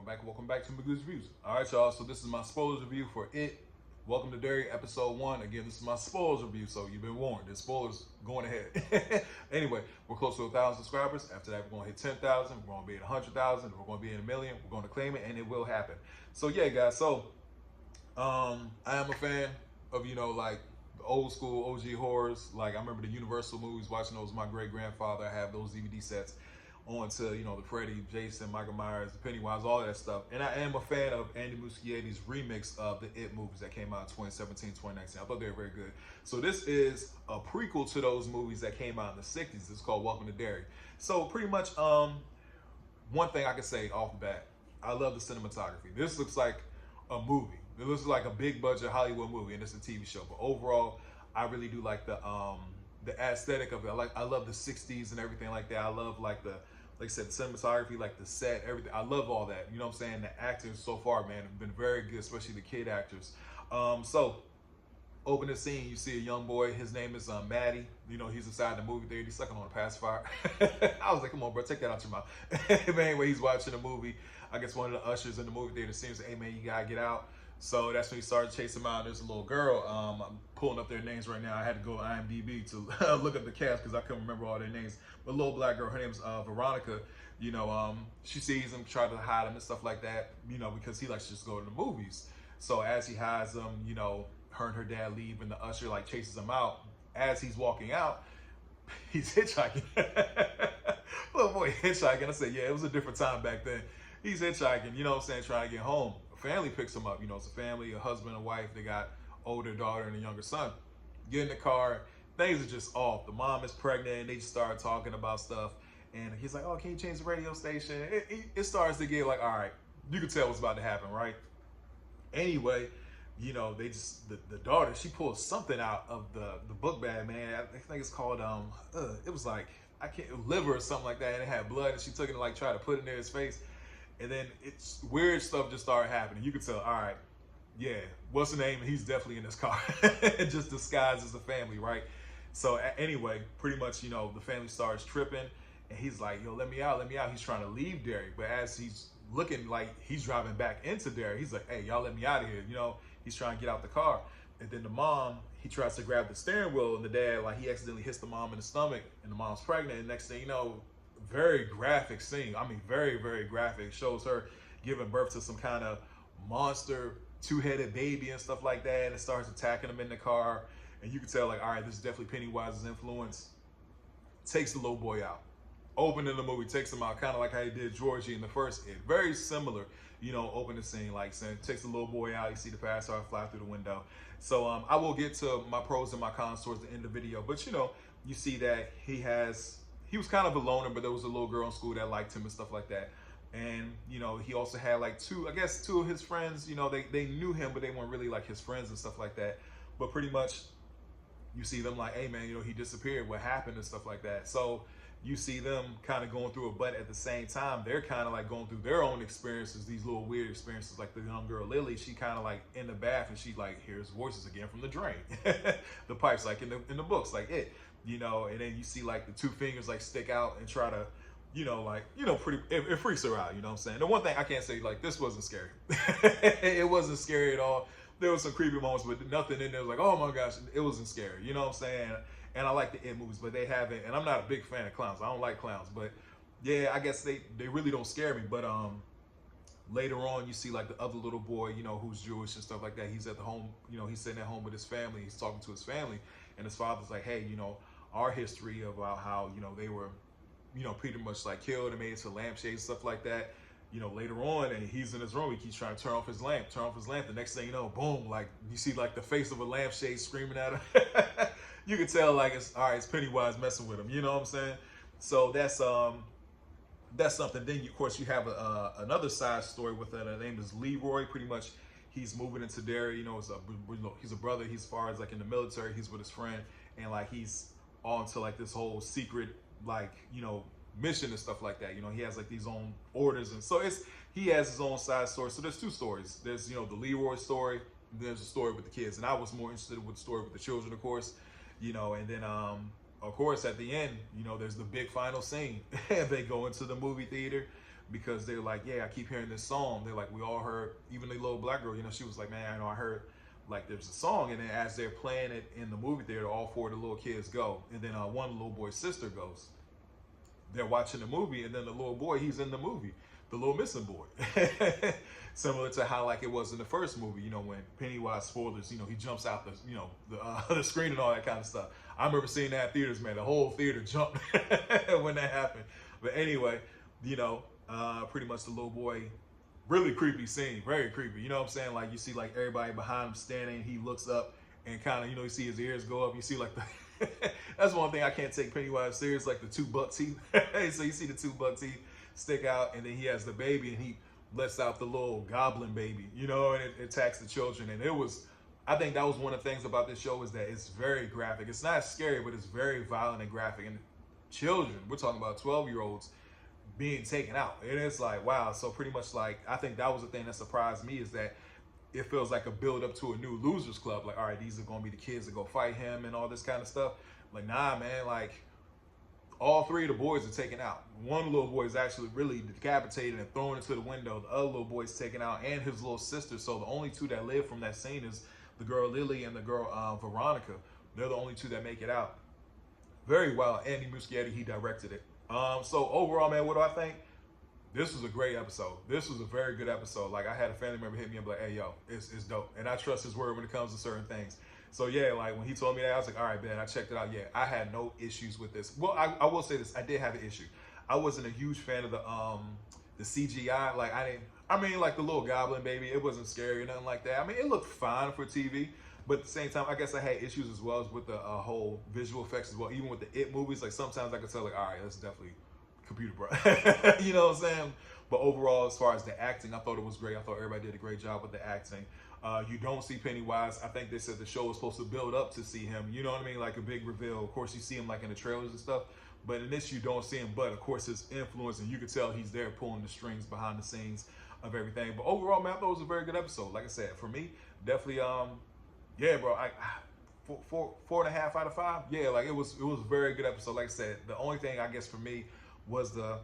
Welcome back to Magoo's Reviews. All right, y'all. So this is my spoilers review for It. Welcome to Derry, episode 1. Again, this is my spoilers review, so you've been warned. There's spoilers going ahead. Anyway, we're close to 1,000 subscribers. After that, we're going to hit 10,000. We're going to be at 100,000. We're going to be in a million. We're going to claim it, and it will happen. So yeah, guys. So I am a fan of like the old school OG horrors. Like I remember the Universal movies. Watching those with my great grandfather. I have those DVD sets on to the Freddy, Jason, Michael Myers, the Pennywise, all that stuff. And I am a fan of Andy Muschietti's remix of the It movies that came out in 2017, 2019. I thought they were very good. So this is a prequel to those movies that came out in the 60s. It's called Welcome to Derry. So pretty much one thing I can say off the bat, I love the cinematography. This looks like a movie. It looks like a big budget Hollywood movie, and it's a TV show. But overall, I really do like the aesthetic of it. I love the 60s and everything like that. I love like I said, the cinematography, like the set, everything. I love all that. You know what I'm saying? The actors so far, man, have been very good, especially the kid actors. So open the scene, you see a young boy. His name is Maddie. He's inside the movie theater. He's sucking on a pacifier. I was like, come on, bro, take that out your mouth. But anyway, he's watching a movie. I guess one of the ushers in the movie theater seems, hey, man, you got to get out. So that's when he started chasing him out. There's a little girl. I'm pulling up their names right now. I had to go to IMDb to look up the cast because I couldn't remember all their names. But a little black girl, her name's Veronica. She sees him, try to hide him and stuff like that, because he likes to just go to the movies. So as he hides them, her and her dad leave, and the usher chases him out. As he's walking out, he's hitchhiking. Little boy hitchhiking. I said, yeah, it was a different time back then. He's hitchhiking, trying to get home. Family picks him up. It's a family, a husband and wife. They got older daughter and a younger son. Get in the car. Things are just off. The mom is pregnant, and they just start talking about stuff. And he's like, oh, can you change the radio station? It starts to get like, all right, you can tell what's about to happen, right? Anyway, they just, the daughter, she pulls something out of the book bag, man. I think it's called, it was like, liver or something like that. And it had blood, and she took it and try to put it in his face. And then it's weird stuff just started happening. You could tell, all right, yeah, what's the name? He's definitely in this car. Just disguised as a family, right? So anyway, pretty much, the family starts tripping, and he's like, yo, let me out, let me out. He's trying to leave Derry, but as he's looking like he's driving back into Derry, he's like, hey, y'all let me out of here. He's trying to get out the car. And then the mom, he tries to grab the steering wheel, and the dad, he accidentally hits the mom in the stomach, and the mom's pregnant. And next thing you know, very graphic scene. I mean, very, very graphic. Shows her giving birth to some kind of monster two-headed baby and stuff like that. And it starts attacking him in the car. And you can tell, all right, this is definitely Pennywise's influence. Takes the little boy out. Opening the movie, takes him out, kind of like how he did Georgie in the first It. Very similar, open the scene, saying, takes the little boy out. You see the pacifier fly through the window. So I will get to my pros and my cons towards the end of the video. But, you see that he was kind of a loner, but there was a little girl in school that liked him and stuff like that. And, he also had two of his friends, they knew him, but they weren't really his friends and stuff like that. But pretty much you see them hey man, he disappeared, what happened and stuff like that. So you see them kind of going through it, but at the same time, they're kind of going through their own experiences, these little weird experiences. Like the young girl, Lily, she kind of in the bath, and she hears voices again from the drain. The pipes, in the books, It. And then you see the two fingers stick out and try to, it freaks her out, you know what I'm saying? The one thing I can't say, this wasn't scary. It wasn't scary at all. There was some creepy moments, but nothing in there was oh my gosh, it wasn't scary, you know what I'm saying? And I like the It movies, but they haven't, and I'm not a big fan of clowns. I don't like clowns, but yeah, I guess they really don't scare me. But later on, you see the other little boy, who's Jewish and stuff like that. He's at the home, he's sitting at home with his family. He's talking to his family, and his father's like, hey, our history about how, they were, pretty much killed and made into lampshades, stuff like that. Later on, and he's in his room, he keeps trying to turn off his lamp. The next thing you know, boom, you see the face of a lampshade screaming at him. You can tell it's all right, it's Pennywise messing with him, you know what I'm saying? So that's something. Then of course you have another side story with that. Her name is Leroy. Pretty much he's moving into Derry, he's a brother. He's as far as in the military, he's with his friend, and he's on to this whole secret mission and stuff like that. He has these own orders, and so he has his own side story. So there's two stories. There's the Leroy story, and there's a story with the kids, and I was more interested with the story with the children, of course. And then of course at the end, there's the big final scene. They go into the movie theater, because they're like, yeah, I keep hearing this song. They're like, we all heard, even the little black girl, you know, she was like, man, I know I heard like there's a song, and then as they're playing it in the movie theater, all four of the little kids go, and then one little boy's sister goes. They're watching the movie, and then the little boy, he's in the movie, the little missing boy. Similar to how like it was in the first movie, you know, when Pennywise, spoilers, you know, he jumps out the, you know, the screen and all that kind of stuff. I remember seeing that in theaters, man. The whole theater jumped when that happened. But anyway, you know, pretty much the little boy, really creepy scene, very creepy. You know what I'm saying? Like you see like everybody behind him standing, he looks up and kind of, you know, you see his ears go up. You see like the, that's one thing I can't take Pennywise serious, like the two buck teeth. So you see the two buck teeth stick out, and then he has the baby, and he lets out the little goblin baby, you know, and it attacks the children. And it was, I think that was one of the things about this show, is that it's very graphic. It's not scary, but it's very violent and graphic. And children, we're talking about 12-year-olds being taken out. And it's like, wow. So pretty much like, I think that was the thing that surprised me, is that it feels like a build up to a new Losers Club. Like, all right, these are going to be the kids that go fight him and all this kind of stuff. Like, nah, man, like all three of the boys are taken out. One little boy is actually really decapitated and thrown into the window. The other little boy is taken out, and his little sister. So the only two that live from that scene is the girl Lily and the girl Veronica. They're the only two that make it out. Very well. Andy Muschietti, he directed it. So overall, man, what do I think? This was a great episode. This was a very good episode. Like, I had a family member hit me and be like, hey, yo, it's dope. And I trust his word when it comes to certain things. So yeah, like when he told me that, I was like, all right, man, I checked it out. Yeah, I had no issues with this. Well, I will say this, I did have an issue. I wasn't a huge fan of the CGI. Like I mean, like the little goblin baby, it wasn't scary or nothing like that. I mean, it looked fine for TV, but at the same time, I guess I had issues as well as with the whole visual effects as well. Even with the It movies, like sometimes I could tell, like, all right, that's definitely computer, bro. You know what I'm saying? But overall, as far as the acting, I thought it was great. I thought everybody did a great job with the acting. You don't see Pennywise. I think they said the show was supposed to build up to see him. You know what I mean? Like a big reveal. Of course, you see him like in the trailers and stuff. But in this, you don't see him. But of course, his influence, and you can tell he's there pulling the strings behind the scenes of everything. But overall, man, I thought it was a very good episode. Like I said, for me, definitely, yeah, bro. 4.5 out of 5. Yeah, like it was a very good episode. Like I said, the only thing I guess for me was the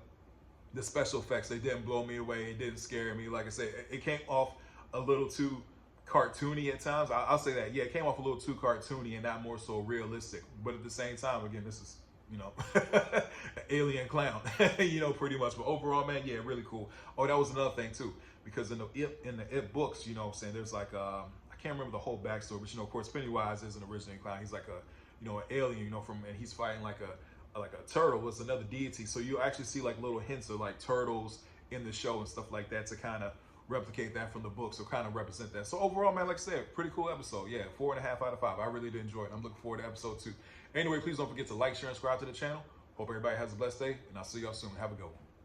special effects. They didn't blow me away. It didn't scare me. Like I said, it came off a little too cartoony at times. I'll say that. Yeah, it came off a little too cartoony and not more so realistic. But at the same time, again, this is, you know, an alien clown, you know, pretty much. But overall, man, yeah, really cool. Oh, that was another thing too, because in the It books, you know what I'm saying, there's like I can't remember the whole backstory, but you know, of course, Pennywise isn't originally a clown. He's like a, you know, an alien, you know, and he's fighting like a turtle. It's another deity. So you actually see like little hints of like turtles in the show and stuff like that to kind of replicate that from the book, so kind of represent that. So overall, man, like I said, pretty cool episode. Yeah, 4.5 out of 5. I really did enjoy it. I'm looking forward to episode 2. Anyway, please don't forget to like, share, and subscribe to the channel. Hope everybody has a blessed day, and I'll see y'all soon. Have a good one.